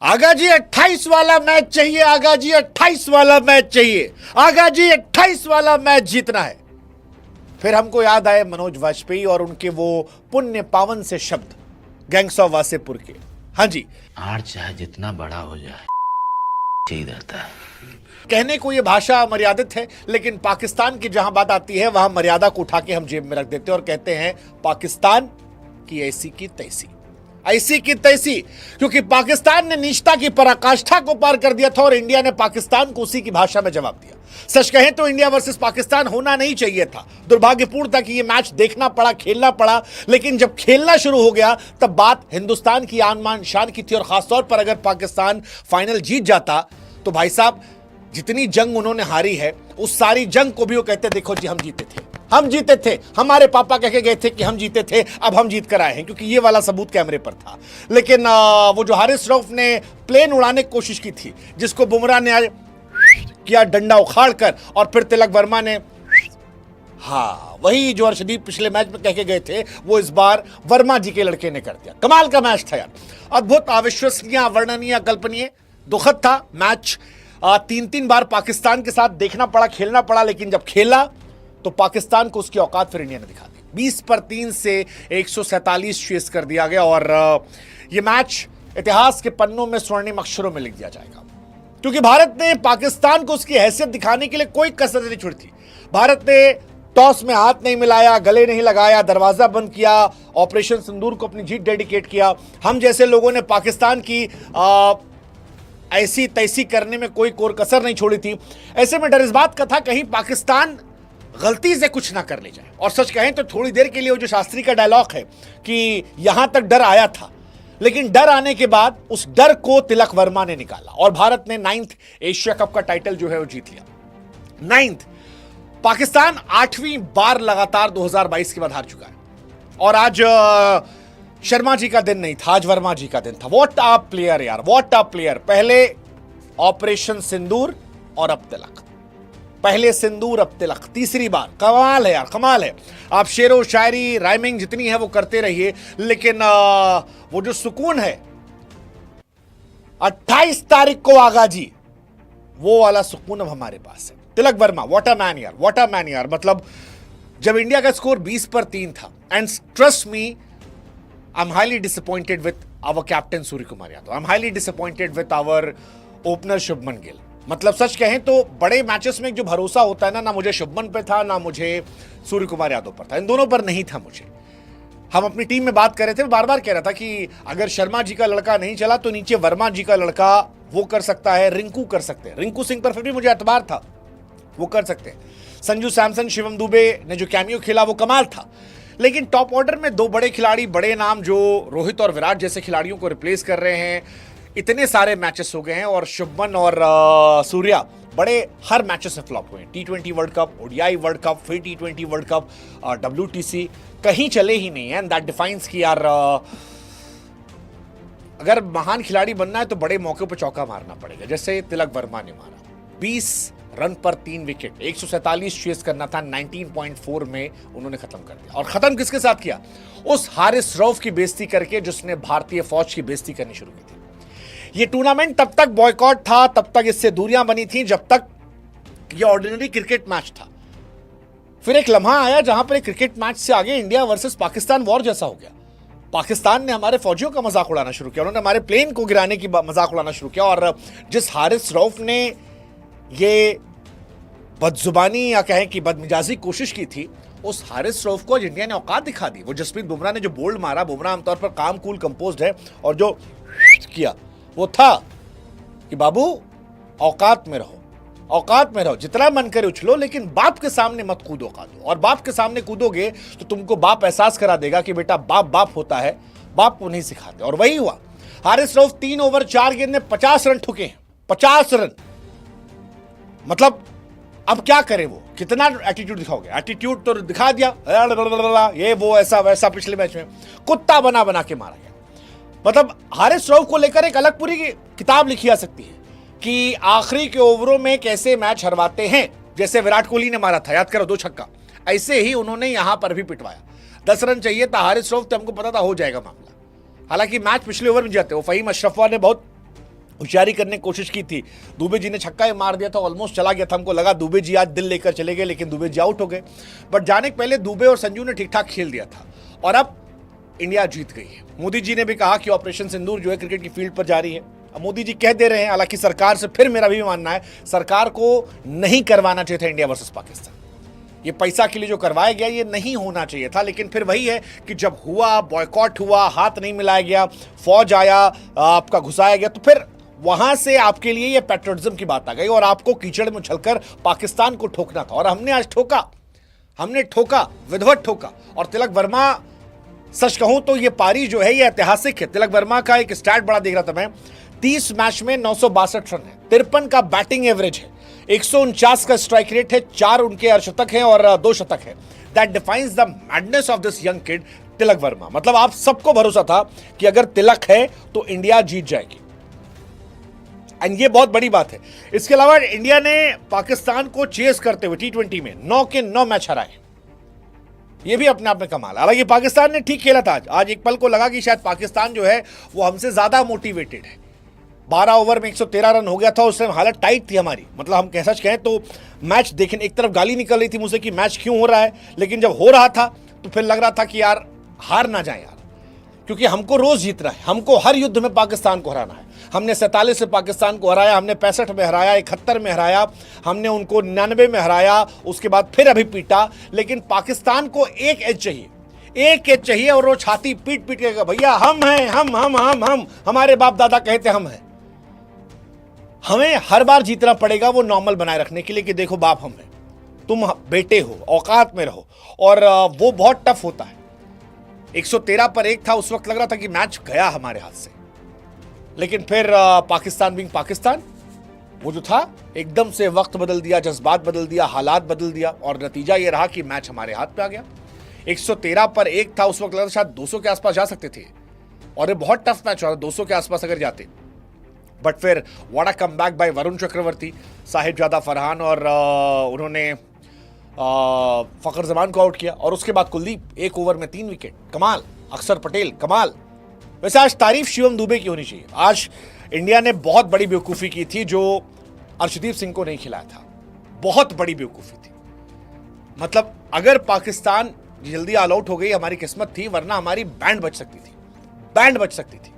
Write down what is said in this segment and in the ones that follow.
आगा जी 28 वाला मैच चाहिए, आगा जी 28 वाला मैच चाहिए, आगा जी 28 वाला मैच जीतना है। फिर हमको याद आए मनोज वाजपेयी और उनके वो पुण्य पावन से शब्द गैंग्स ऑफ वासेपुर के। हाँ जी, आड़ चाहे जितना बड़ा हो जाए ठीक रहता है। कहने को ये भाषा मर्यादित है, लेकिन पाकिस्तान की जहां बात आती है वहां मर्यादा को उठा के हम जेब में रख देते हैं और कहते हैं पाकिस्तान की ऐसी की तैसी, ऐसी की तैसी। क्योंकि पाकिस्तान ने नीचता की पराकाष्ठा को पार कर दिया था और इंडिया ने पाकिस्तान को उसी की भाषा में जवाब दिया। सच कहें तो इंडिया वर्सेस पाकिस्तान होना नहीं चाहिए था। दुर्भाग्यपूर्ण था कि यह मैच देखना पड़ा, खेलना पड़ा, लेकिन जब खेलना शुरू हो गया तब बात हिंदुस्तान की आन मान शान की थी। और खासतौर पर अगर पाकिस्तान फाइनल जीत जाता तो भाई साहब जितनी जंग उन्होंने हारी है उस सारी जंग को भी वो कहते देखो जी हम जीते थे, हम जीते थे, हमारे पापा कह के गए थे कि हम जीते थे, अब हम जीत कर आए हैं, क्योंकि ये वाला सबूत कैमरे पर था। लेकिन वो जो हारिस रऊफ ने प्लेन उड़ाने की कोशिश की थी, जिसको बुमराह ने किया डंडा उखाड़ कर, और फिर तिलक वर्मा ने, हाँ वही जो अर्शदीप पिछले मैच में कह के गए थे वो इस बार वर्मा जी के लड़के ने कर दिया। कमाल का मैच था यार, अद्भुत, अविश्वसनीय, अवर्णनीय, अकल्पनीय, दुखद था मैच। 3-3 बार पाकिस्तान के साथ देखना पड़ा, खेलना पड़ा, लेकिन जब खेला तो पाकिस्तान को उसकी औकात फिर इंडिया ने दिखा दी। 20 पर 3 से 147 चेस कर दिया गया और यह मैच इतिहास के पन्नों में स्वर्णिम अक्षरों में लिख दिया जाएगा। क्योंकि भारत ने पाकिस्तान को उसकी हैसियत दिखाने के लिए कोई कसर नहीं छोड़ी थी। भारत ने टॉस में हाथ नहीं मिलाया, गले नहीं लगाया, दरवाजा बंद किया, ऑपरेशन सिंदूर को अपनी जीत डेडिकेट किया। हम जैसे लोगों ने पाकिस्तान की ऐसी तैसी करने में कोई कोर कसर नहीं छोड़ी थी। ऐसे में डर इस बात का था कहीं पाकिस्तान गलती से कुछ ना कर ले जाए। और सच कहें तो थोड़ी देर के लिए वो जो शास्त्री का डायलॉग है कि यहां तक डर आया था, लेकिन डर आने के बाद उस डर को तिलक वर्मा ने निकाला और भारत ने 9th एशिया कप का टाइटल जो है वो जीत लिया। 9th पाकिस्तान 8वीं बार लगातार 2022 के बाद हार चुका है। और आज शर्मा जी का दिन नहीं था, आज वर्मा जी का दिन था। व्हाट अ प्लेयर यार, व्हाट अ प्लेयर। पहले ऑपरेशन सिंदूर और अब तिलक, पहले सिंदूर अब तिलक, तीसरी बार। कमाल है यार, कमाल है। आप शेरो शायरी राइमिंग जितनी है वो करते रहिए, लेकिन वो जो सुकून है 28 तारीख को आगा जी, वो वाला सुकून अब हमारे पास है। Tilak Varma, what a man यार, व्हाट अ मैन यार। मतलब जब इंडिया का स्कोर 20 पर 3 था, and trust me I am highly disappointed with our captain Surya Kumar Yadav, I am highly disappointed with our opener Shubman Gill. मतलब सच कहें तो बड़े मैचेस में जो भरोसा होता है ना मुझे शुभमन पे था, ना मुझे सूर्य कुमार यादव पर था, इन दोनों पर नहीं था मुझे। हम अपनी टीम में बात कर रहे थे, बार बार कह रहा था कि अगर शर्मा जी का लड़का नहीं चला तो नीचे वर्मा जी का लड़का वो कर सकता है, रिंकू कर सकते हैं। रिंकू सिंह पर फिर भी मुझे एतबार था, वो कर सकते हैं। संजू सैमसन, शिवम दुबे ने जो कैमियो खेला वो कमाल था। लेकिन टॉप ऑर्डर में 2 बड़े खिलाड़ी, बड़े नाम जो रोहित और विराट जैसे खिलाड़ियों को रिप्लेस कर रहे हैं, इतने सारे मैचेस हो गए हैं और शुभमन और सूर्या बड़े हर मैचेस से फ्लॉप हुए हैं। T20 world cup, ODI world cup, फिर T20 वर्ल्ड कप, WTC, कहीं चले ही नहीं है। एंड दैट डिफाइंस कि यार अगर महान खिलाड़ी बनना है तो बड़े मौके पर चौका मारना पड़ेगा, जैसे तिलक वर्मा ने मारा। 20 रन पर 3 विकेट, 147 चेस करना था, 19.4 में उन्होंने खत्म कर दिया। और खत्म किसके साथ किया? उस हारिस रऊफ की बेइज्जती करके जिसने भारतीय फौज की बेइज्जती करनी शुरू की थी। ये टूर्नामेंट तब तक बॉयकॉट था, तब तक इससे दूरियां बनी थी जब तक ये ऑर्डिनरी क्रिकेट मैच था। फिर एक लम्हा आया जहां पर क्रिकेट मैच से आगे इंडिया वर्सेस पाकिस्तान वॉर जैसा हो गया। पाकिस्तान ने हमारे फौजियों का मजाक उड़ाना शुरू किया, उन्होंने हमारे प्लेन को गिराने की मजाक उड़ाना शुरू किया। और जिस हारिस रऊफ ने ये बदजुबानी या कहें कि बदमिजाजी कोशिश की थी, उस हारिस रऊफ को इंडिया ने औकात दिखा दी। वो जसप्रीत बुमराह ने जो बोल्ड मारा, बुमराह आमतौर पर काम कूल कंपोज्ड है, और जो किया वो था कि बाबू औकात में रहो, औकात में रहो, जितना मन करे उछलो, लेकिन बाप के सामने मत कूदो कादो। और बाप के सामने कूदोगे तो तुमको बाप एहसास करा देगा कि बेटा बाप बाप होता है, बाप को नहीं सिखाते। और वही हुआ। हारिस रऊफ 3 ओवर 4 गेंद में 50 रन ठुके हैं, 50 रन। मतलब अब क्या करे, वो कितना एटीट्यूड दिखाओगे? एटीट्यूड तो दिखा दिया, ये वो ऐसा वैसा। पिछले मैच में कुत्ता बना बना के मारा गया। मतलब हारिस रऊफ को लेकर एक अलग पूरी किताब लिखी जा सकती है कि आखिरी के ओवरों में कैसे मैच हरवाते हैं। जैसे विराट कोहली ने मारा था, याद करो, 2 छक्का, ऐसे ही उन्होंने यहां पर भी पिटवाया। 10 रन चाहिए था हारिस रऊफ, तो हमको पता था हो जाएगा मामला। हालांकि मैच पिछले ओवर में जाते हो, फहीम अशरफवा ने बहुत होशियारी करने की कोशिश की थी। दुबे जी ने छक्का ही मार दिया था, ऑलमोस्ट चला गया था, हमको लगा दुबे जी आज दिल लेकर चले गए, लेकिन दुबे जी आउट हो गए। बट जाने के पहले दुबे और संजू ने ठीक ठाक खेल दिया था और अब इंडिया जीत गई है। मोदी जी ने भी कहा कि ऑपरेशन सिंदूर जो है क्रिकेट की फील्ड पर जारी है। अब मोदी जी कह दे रहे हैं, हालांकि सरकार से फिर मेरा भी मानना है सरकार को नहीं करवाना चाहिए था इंडिया वर्सेस पाकिस्तान। ये पैसा के लिए जो करवाया गया ये नहीं होना चाहिए था, लेकिन फिर वही है कि जब हुआ, बॉयकॉट हुआ, हाथ नहीं मिलाया गया, फौज आया, आपका घुसाया गया, तो फिर वहां से आपके लिए ये पैट्रियटिज्म की बात आ गई और आपको कीचड़ में उछलकर पाकिस्तान को ठोकना था। और हमने आज ठोका, हमने ठोका, विधिवत ठोका। और तिलक वर्मा, सच कहूं तो ये पारी जो है ये ऐतिहासिक है। तिलक वर्मा का एक स्टैट बड़ा देख रहा था मैं, 30 मैच में 962 रन है, 53 का बैटिंग एवरेज है, 149 का स्ट्राइक रेट है, 4 उनके अर्धशतक हैं और 2 शतक है। That defines the madness of this young kid Tilak Varma. मतलब आप सबको भरोसा था कि अगर तिलक है तो इंडिया जीत जाएगी, एंड ये बहुत बड़ी बात है। इसके अलावा इंडिया ने पाकिस्तान को चेस करते हुए T20 में 9 के 9 मैच हराए, ये भी अपने आप में कमाल। हालांकि पाकिस्तान ने ठीक खेला था आज एक पल को लगा कि शायद पाकिस्तान जो है वो हमसे ज्यादा मोटिवेटेड है। 12 ओवर में 113 रन हो गया था, उस टाइम हालत टाइट थी हमारी। मतलब हम कैसा कहें तो मैच देखें, एक तरफ गाली निकल रही थी मुझसे कि मैच क्यों हो रहा है, लेकिन जब हो रहा था तो फिर लग रहा था कि यार हार ना जाए यार, क्योंकि हमको रोज जीतना है, हमको हर युद्ध में पाकिस्तान को हराना है। हमने 47 से पाकिस्तान को हराया, हमने 65 में हराया, 71 में हराया, हमने उनको 99 में हराया, उसके बाद फिर अभी पीटा। लेकिन पाकिस्तान को एक एज चाहिए, एक एज चाहिए, और वो छाती पीट पीट के भैया हम हैं, हम हमारे बाप दादा कहते हम हैं। हमें हर बार जीतना पड़ेगा वो नॉर्मल बनाए रखने के लिए कि देखो बाप हम हैं, तुम बेटे हो, औकात में रहो। और वो बहुत टफ होता है। 113 पर 1 था, उस वक्त लग रहा था कि मैच गया हमारे हाथ से, लेकिन फिर पाकिस्तान बिंग पाकिस्तान, वो जो था एकदम से वक्त बदल दिया, जज्बात बदल दिया, हालात बदल दिया, और नतीजा ये रहा कि मैच हमारे हाथ पे आ गया। 113 पर 1 था, उस वक्त लग रहा था शायद 200 के आसपास जा सकते थे, और ये बहुत टफ मैच हुआ, 200 के आसपास अगर जाते। बट फिर what a comeback by Varun Chakravarthy, Sahibzada Farhan, और उन्होंने फखर जमान को आउट किया, और उसके बाद कुलदीप 1 ओवर में 3 विकेट, कमाल। अक्षर पटेल कमाल। वैसे आज तारीफ शिवम दुबे की होनी चाहिए। आज इंडिया ने बहुत बड़ी बेवकूफ़ी की थी जो अर्शदीप सिंह को नहीं खिलाया था, बहुत बड़ी बेवकूफ़ी थी। मतलब अगर पाकिस्तान जल्दी ऑल आउट हो गई हमारी किस्मत थी, वरना हमारी बैंड बच सकती थी, बैंड बच सकती थी।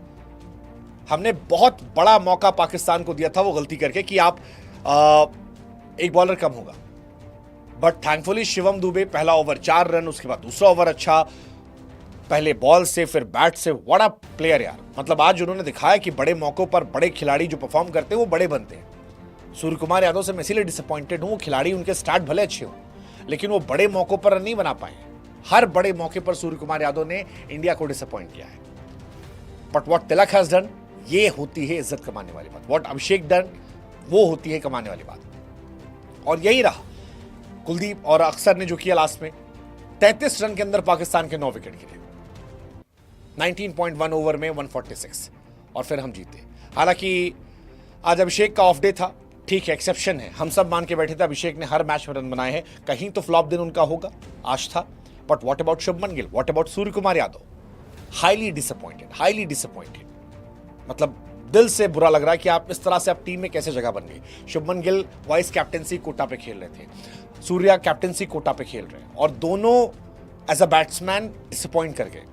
हमने बहुत बड़ा मौका पाकिस्तान को दिया था वो गलती करके कि आप एक बॉलर कम होगा। बट थैंकफुली शिवम दुबे पहला ओवर 4 रन, उसके बाद दूसरा ओवर अच्छा, पहले बॉल से फिर बैट से, बड़ा प्लेयर यार। मतलब आज उन्होंने दिखाया कि बड़े मौकों पर बड़े खिलाड़ी जो परफॉर्म करते हैं वो बड़े बनते हैं। सूर्य कुमार यादव से मैं इसीलिए डिसअपॉइंटेड हूं, वो खिलाड़ी उनके स्टार्ट भले अच्छे हो, लेकिन वो बड़े मौकों पर नहीं बना पाए। हर बड़े मौके पर सूर्य कुमार यादव ने इंडिया को डिसअपॉइंट किया है। But what Tilak has done, ये होती है इज्जत कमाने वाली बात। व्हाट अभिषेक डन, वो होती है कमाने वाली बात। और यही रहा कुलदीप और अक्षर ने जो किया लास्ट में, 33 रन के अंदर पाकिस्तान के 9 विकेट गिरे, 19.1 ओवर में 146, और फिर हम जीते। हालांकि आज अभिषेक का ऑफ डे था, ठीक है, एक्सेप्शन है। हम सब मान के बैठे थे अभिषेक ने हर मैच में रन बनाए हैं, कहीं तो फ्लॉप दिन उनका होगा, आज था। But what about Shubman Gill, what about Surya Kumar Yadav, highly disappointed, highly disappointed. मतलब दिल से बुरा लग रहा है कि आप इस तरह से आप टीम में कैसे जगह बन गई। शुभमन गिल वाइस कैप्टेंसी कोटा पे खेल रहे थे, सूर्या कैप्टेंसी कोटा पे खेल रहे हैं, और दोनों एज अ बैट्समैन डिसअपॉइंट कर गए,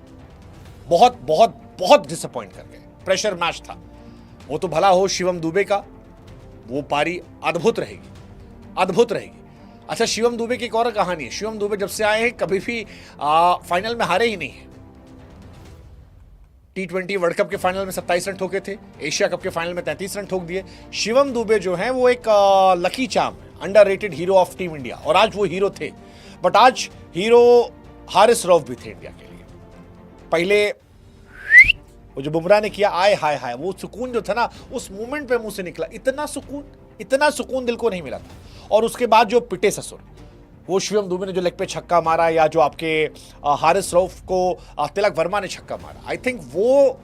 बहुत बहुत बहुत डिसअपॉइंट कर गए। प्रेशर मैच था। वो तो भला हो शिवम दुबे का, वो पारी अद्भुत रहेगी, अद्भुत रहेगी। अच्छा, शिवम दुबे की एक और कहानी है। शिवम दुबे जब से आए हैं कभी भी फाइनल में हारे ही नहीं है। T20 वर्ल्ड कप के फाइनल में 27 रन ठोके थे, एशिया कप के फाइनल में 33 रन ठोक दिए। शिवम दुबे जो हैं वो एक लकी चार्म है, underrated hero of team India, और आज वो हीरो थे। बट आज हीरो हारिस रऊफ भी थे इंडिया के लिए। पहले वो जो बुमराह ने किया, आए हाय हाय, वो सुकून जो था ना उस मोमेंट पे मुंह से निकला, इतना सुकून दिल को नहीं मिला था। और उसके बाद जो पिटे ससुर, वो शिवम दुबे ने जो लेग पे छक्का मारा, या जो आपके हारिस रऊफ को तिलक वर्मा ने छक्का मारा, आई थिंक वो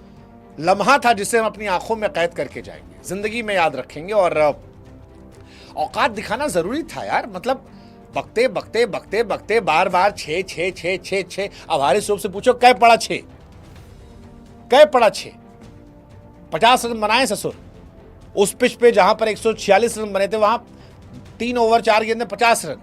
लम्हा था जिसे हम अपनी आंखों में कैद करके जाएंगे, जिंदगी में याद रखेंगे। और औकात दिखाना जरूरी था यार। मतलब बकते बकते बकते बकते बार बार 6 6 6 6 6। अब हारिस रऊफ से पूछो कै पड़ा 6, कै पड़ा 6, 50 रन बनाए ससुर, उस पिच पे जहां पर 146 रन बने थे वहां 3 ओवर 4 गेंद में 50 रन।